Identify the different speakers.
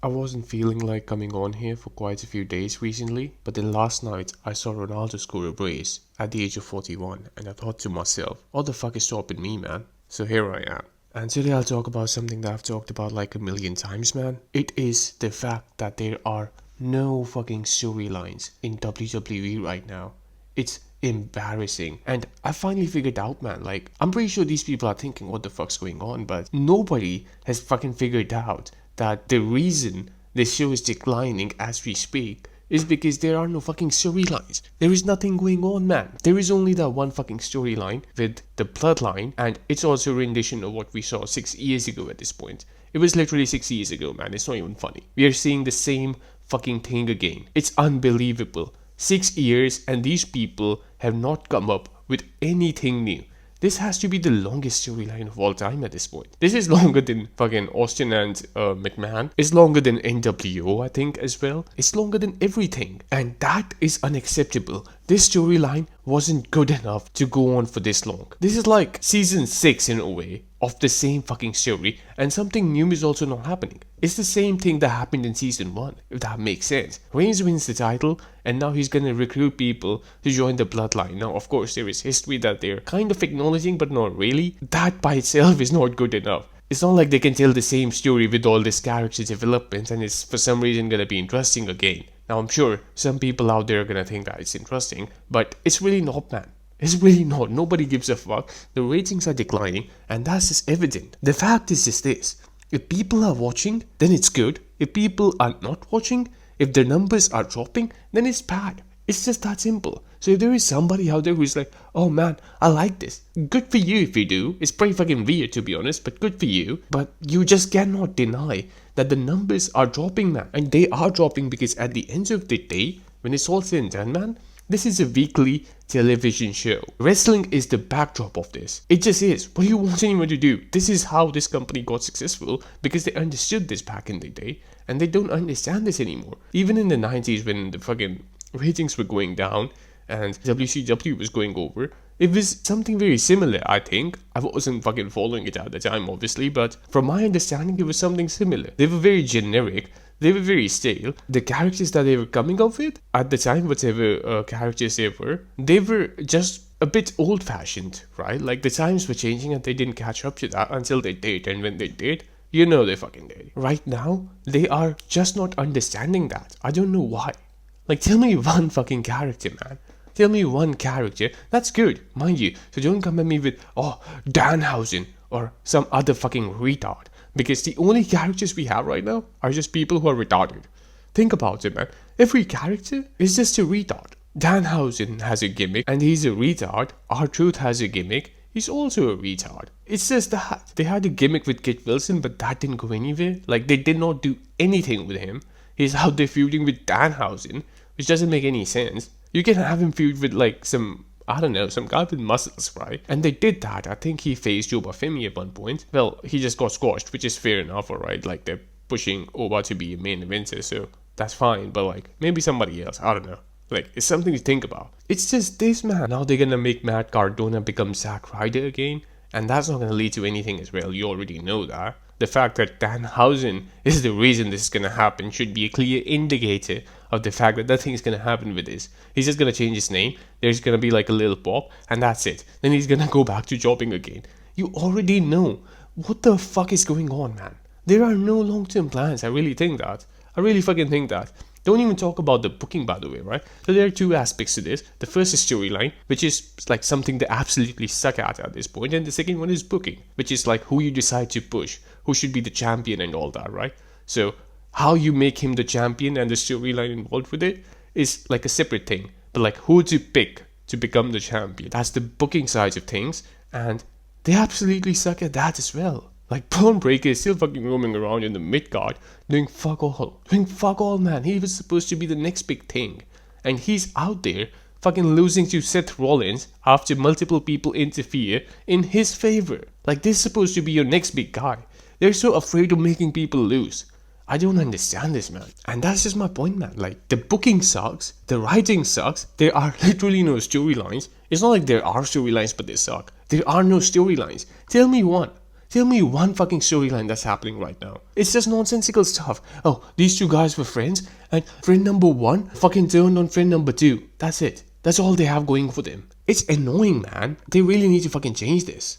Speaker 1: I wasn't feeling like coming on here for quite a few days recently, but then last night I saw Ronaldo score a brace at the age of 41 and I thought to myself, what the fuck is stopping me, man? So here I am. And today I'll talk about something that I've talked about like a million times, man. It is the fact that there are no fucking storylines in WWE right now. It's embarrassing. And I finally figured out, man, like, I'm pretty sure these people are thinking what the fuck's going on, but nobody has fucking figured out that the reason the show is declining as we speak is because there are no fucking storylines. There is nothing going on, man. There is only that one fucking storyline with the bloodline, and it's also a rendition of what we saw 6 years ago at this point. It was literally 6 years ago, man. It's not even funny. We are seeing the same fucking thing again. It's unbelievable. 6 years and these people have not come up with anything new. This has to be the longest storyline of all time at this point. This is longer than fucking Austin and McMahon. It's longer than NWO, I think, as well. It's longer than everything. And that is unacceptable. This storyline wasn't good enough to go on for this long. This is like season 6 in a way of the same fucking story, and something new is also not happening. It's the same thing that happened in season 1, if that makes sense. Reigns wins the title, and now he's gonna recruit people to join the bloodline. Now, of course, there is history that they're kind of acknowledging, but not really. That by itself is not good enough. It's not like they can tell the same story with all this character development and it's for some reason gonna be interesting again. Now, I'm sure some people out there are gonna think that it's interesting, but it's really not, man. It's really not. Nobody gives a fuck. The ratings are declining, and that's just evident. The fact is just this. If people are watching, then it's good. If people are not watching, if their numbers are dropping, then it's bad. It's just that simple. So if there is somebody out there who's like, oh man, I like this. Good for you if you do. It's pretty fucking weird to be honest, but good for you. But you just cannot deny that the numbers are dropping, man. And they are dropping because at the end of the day, when it's all said and done, man, this is a weekly television show. Wrestling is the backdrop of this. It just is. What do you want anyone to do? This is how this company got successful because they understood this back in the day and they don't understand this anymore. Even in the 90s when the fucking ratings were going down and WCW was going over, it was something very similar, I think. I wasn't fucking following it at the time, obviously, but from my understanding, it was something similar. They were very generic. They were very stale. The characters that they were coming up with at the time, whatever characters they were just a bit old-fashioned, right? Like the times were changing and they didn't catch up to that until they did. And when they did, you know they fucking did. Right now, they are just not understanding that. I don't know why. Like, tell me one fucking character, man. Tell me one character. That's good, mind you. So don't come at me with, oh, Danhausen or some other fucking retard. Because the only characters we have right now are just people who are retarded. Think about it, man. Every character is just a retard. Danhausen has a gimmick and he's a retard. R-Truth has a gimmick. He's also a retard. It's just that. They had a gimmick with Kit Wilson, but that didn't go anywhere. Like, they did not do anything with him. He's out there feuding with Danhausen, which doesn't make any sense. You can have him feud with, like, some guy with muscles, right? And they did that. I think he faced Oba Femi at one point. Well, he just got squashed, which is fair enough, alright? Like, they're pushing Oba to be a main eventer, so that's fine. But, like, maybe somebody else. I don't know. Like, it's something to think about. It's just this, man. Now they're gonna make Matt Cardona become Zack Ryder again. And that's not gonna lead to anything as well. You already know that. The fact that Danhausen is the reason this is gonna happen should be a clear indicator of the fact that nothing is gonna happen with this. He's just gonna change his name. There's gonna be like a little pop, and that's it. Then he's gonna go back to jobbing again. You already know. What the fuck is going on, man? There are no long-term plans. I really think that. I really fucking think that. Don't even talk about the booking, by the way, right? So there are two aspects to this. The first is storyline, which is like something they absolutely suck at this point. And the second one is booking, which is like who you decide to push, who should be the champion and all that, right? So how you make him the champion and the storyline involved with it is like a separate thing. But like who to pick to become the champion, that's the booking side of things. And they absolutely suck at that as well. Like, Braun Breaker is still fucking roaming around in the mid-card, doing fuck all. Doing fuck all, man. He was supposed to be the next big thing. And he's out there fucking losing to Seth Rollins after multiple people interfere in his favor. Like, this is supposed to be your next big guy. They're so afraid of making people lose. I don't understand this, man. And that's just my point, man. Like, the booking sucks. The writing sucks. There are literally no storylines. It's not like there are storylines, but they suck. There are no storylines. Tell me one. Tell me one fucking storyline that's happening right now. It's just nonsensical stuff. Oh, these two guys were friends, and friend number one fucking turned on friend number two. That's it. That's all they have going for them. It's annoying, man. They really need to fucking change this.